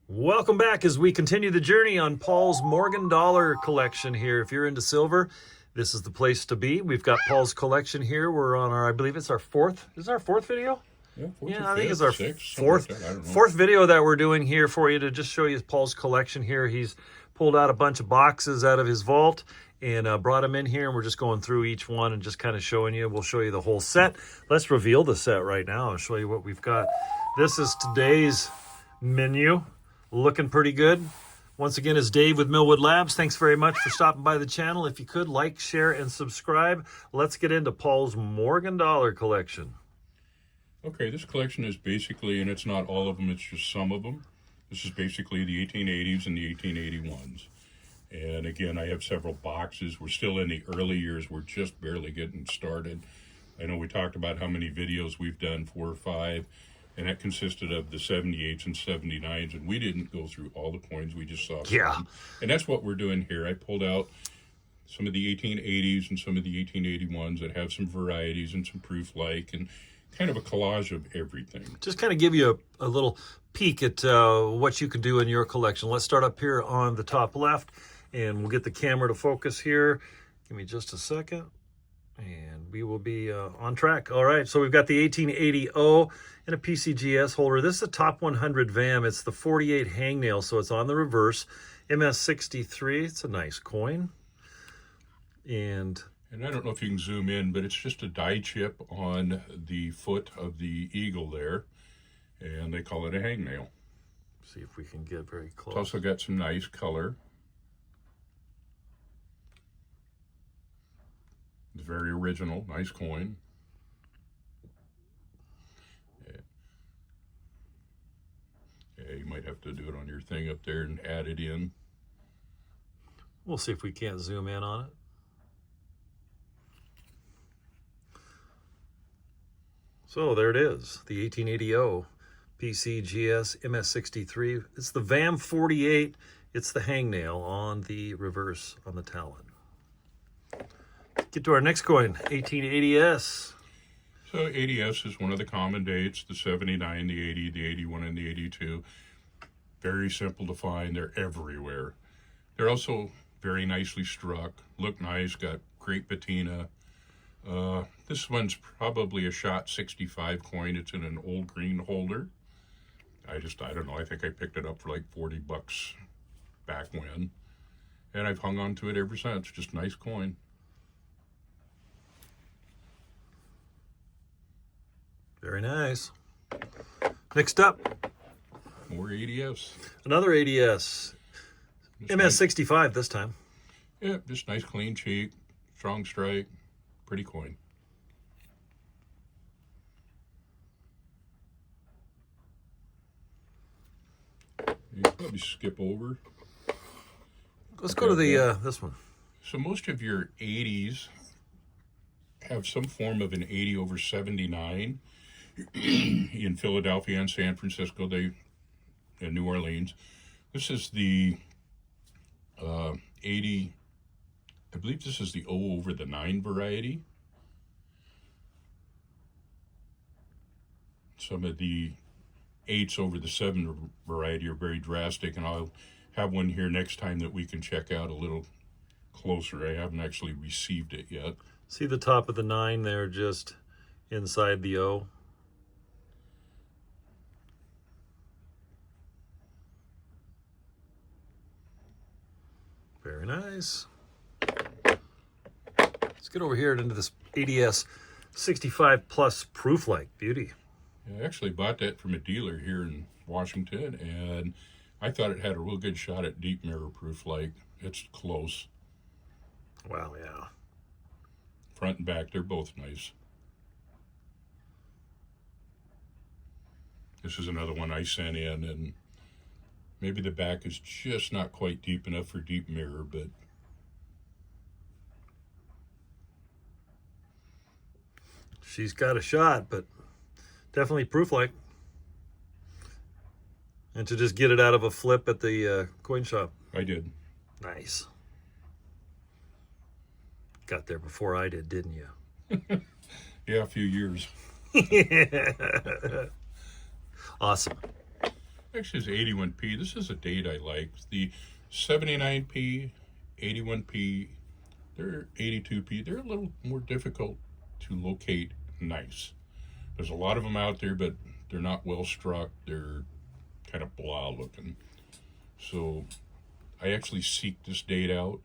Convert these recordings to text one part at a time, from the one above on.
Welcome back as we continue the journey on Paul's Morgan Dollar collection here. If you're into silver, this is the place to be. We've got Paul's collection here. We're on our, I believe it's our fourth. Is it our fourth video? Yeah, I think it's our sixth, fourth video that we're doing here for you to just show you Paul's collection here. He's pulled out a bunch of boxes out of his vault and brought them in here, and we're just going through each one and just kind of showing you. We'll show you the whole set. Let's reveal the set right now and show you what we've got. This is today's menu. Looking pretty good. Once again, it's Dave with Millwood Labs. Thanks very much for stopping by the channel. If you could, like, share, and subscribe. Let's get into Paul's Morgan Dollar collection. Okay, this collection is basically, and it's not all of them, it's just some of them. This is basically the 1880s and the 1881s. And again, I have several boxes. We're still in the early years. We're just barely getting started. I know we talked about how many videos we've done, 4 or 5. And that consisted of the 78s and 79s, and we didn't go through all the coins. We just saw some. Yeah. And that's what we're doing here. I pulled out some of the 1880s and some of the 1881s that have some varieties and some proof-like, and kind of a collage of everything. Just kind of give you a little peek at what you can do in your collection. Let's start up here on the top left, and we'll get the camera to focus here. Give me just a second, and we will be on track. All right, so we've got the 1880O and a PCGS holder. This is a top 100 VAM. It's the 48 hangnail, so it's on the reverse. MS63, it's a nice coin. And I don't know if you can zoom in, but it's just a die chip on the foot of the eagle there, and they call it a hangnail. See if we can get very close. It's also got some nice color. It's very original, nice coin. Yeah, you might have to do it on your thing up there and add it in. We'll see if we can't zoom in on it. So there it is, the 1880O PCGS MS63. It's the VAM 48. It's the hangnail on the reverse on the talon. Get to our next coin, 1880S. So 80S is one of the common dates, the 79, the 80, the 81, and the 82. Very simple to find. They're everywhere. They're also very nicely struck, look nice, got great patina. This one's probably a shot 65 coin. It's in an old green holder. I don't know, I think I picked it up for like 40 bucks back when. And I've hung on to it ever since. Just nice coin. Very nice. Next up, More 80S. another 80S. MS65 this time. Yeah, just nice clean cheek, strong strike, pretty coin. You can probably skip over. Let's go to the this one. So most of your 80s have some form of an 80 over 79 in Philadelphia and San Francisco, and New Orleans. This is the 80, I believe this is the 0 over the 9 variety. Some of the 8s over the 7 variety are very drastic, and I'll have one here next time that we can check out a little closer. I haven't actually received it yet. See the top of the 9 there, just inside the O. Very nice. Let's get over here into this 80S 65 plus proof-like beauty. I actually bought that from a dealer here in Washington, and I thought it had a real good shot at deep mirror proof-like. It's close. Wow, yeah. Front and back, they're both nice. This is another one I sent in, and maybe the back is just not quite deep enough for deep mirror, but she's got a shot, but definitely proof-like. And to just get it out of a flip at the coin shop. I did. Nice. Got there before I did, didn't you? Yeah, a few years. Awesome. Actually, it's 81p. This is a date I like. The 79p, 81p, they're 82p. They're a little more difficult to locate nice. There's a lot of them out there, but they're not well struck. They're kind of blah looking. So I actually seek this date out.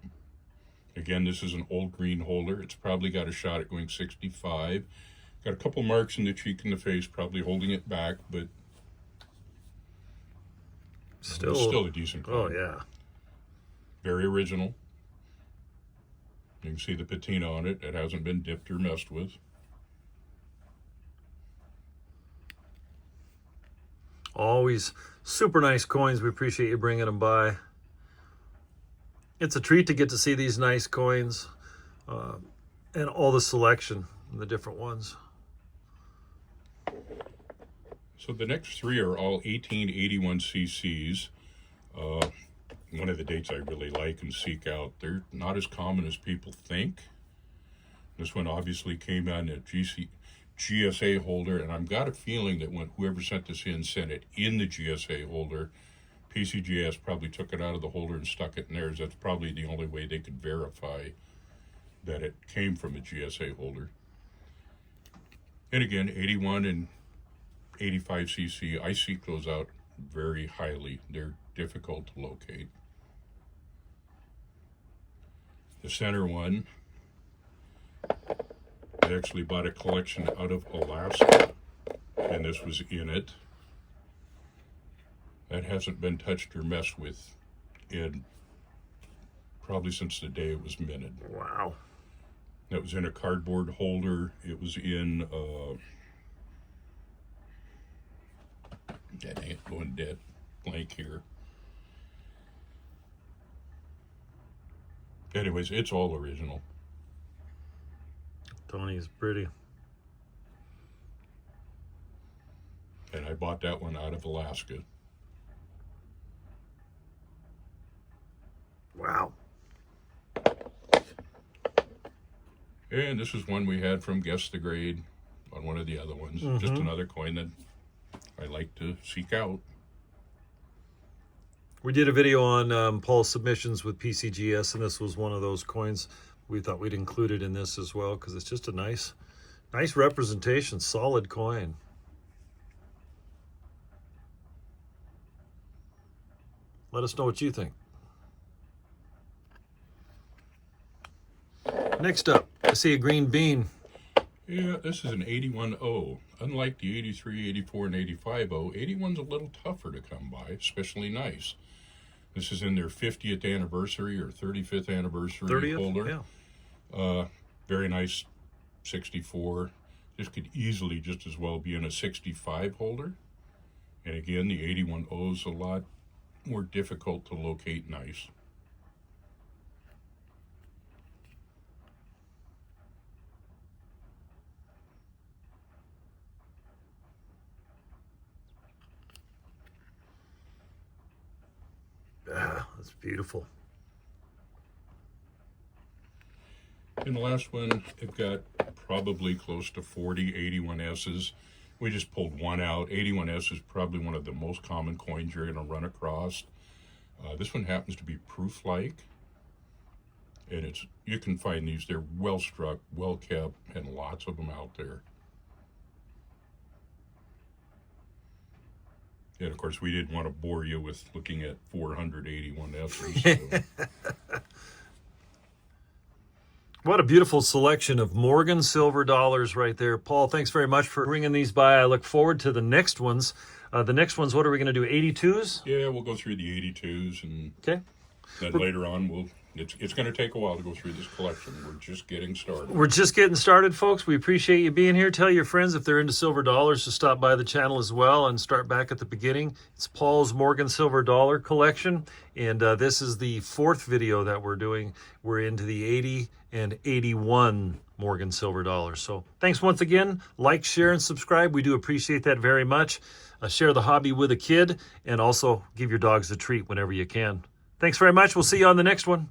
Again, this is an old green holder. It's probably got a shot at going 65. Got a couple marks in the cheek and the face, probably holding it back, but still a decent coin. Oh, yeah. Very original. You can see the patina on it. It hasn't been dipped or messed with. Always super nice coins. We appreciate you bringing them by. It's a treat to get to see these nice coins and all the selection and the different ones. So the next three are all 1881 cc's. One of the dates I really like and seek out. They're not as common as people think. This one obviously came on a GSA holder, and I've got a feeling that when whoever sent this in sent it in the GSA holder, PCGS probably took it out of the holder and stuck it in theirs. That's probably the only way they could verify that it came from a GSA holder. And again, 81 and 85 cc, I seek those out very highly. They're difficult to locate. The center one, I actually bought a collection out of Alaska, and this was in it. That hasn't been touched or messed with in probably since the day it was minted. Wow. That was in a cardboard holder. It was in, that ain't going dead blank here. Anyways, it's all original. Tony's pretty. And I bought that one out of Alaska. Wow. And this is one we had from Guess the Grade on one of the other ones. Just another coin that I like to seek out. We did a video on Paul's submissions with PCGS, and this was one of those coins. We thought we'd include it in this as well because it's just a nice representation, solid coin. Let us know what you think. Next up, I see a green bean. Yeah, this is an 81O. Unlike the 83, 84, and 85O, 81's a little tougher to come by, especially nice. This is in their 50th anniversary or 35th anniversary 30th? holder. Yeah. Very nice 64. This could easily just as well be in a 65 holder. And again, the 81O is a lot more difficult to locate nice. Ah, that's beautiful. In the last one, it got probably close to 40 81S's. We just pulled one out. 81S is probably one of the most common coins you're going to run across. This one happens to be proof-like. And you can find these. They're well struck, well kept, and lots of them out there. And of course, we didn't want to bore you with looking at 481S's. So. What a beautiful selection of Morgan silver dollars right there. Paul, thanks very much for bringing these by. I look forward to the next ones. The next ones, what are we going to do, 82s? Yeah, we'll go through the 82s, and Okay. then later on, it's going to take a while to go through this collection. We're just getting started. We're just getting started, folks. We appreciate you being here. Tell your friends if they're into silver dollars to stop by the channel as well and start back at the beginning. It's Paul's Morgan silver dollar collection, and this is the fourth video that we're doing. We're into the 80 and 81 Morgan silver dollars. So thanks once again. Like, share, and subscribe. We do appreciate that very much. Share the hobby with a kid, and also give your dogs a treat whenever you can. Thanks very much. We'll see you on the next one.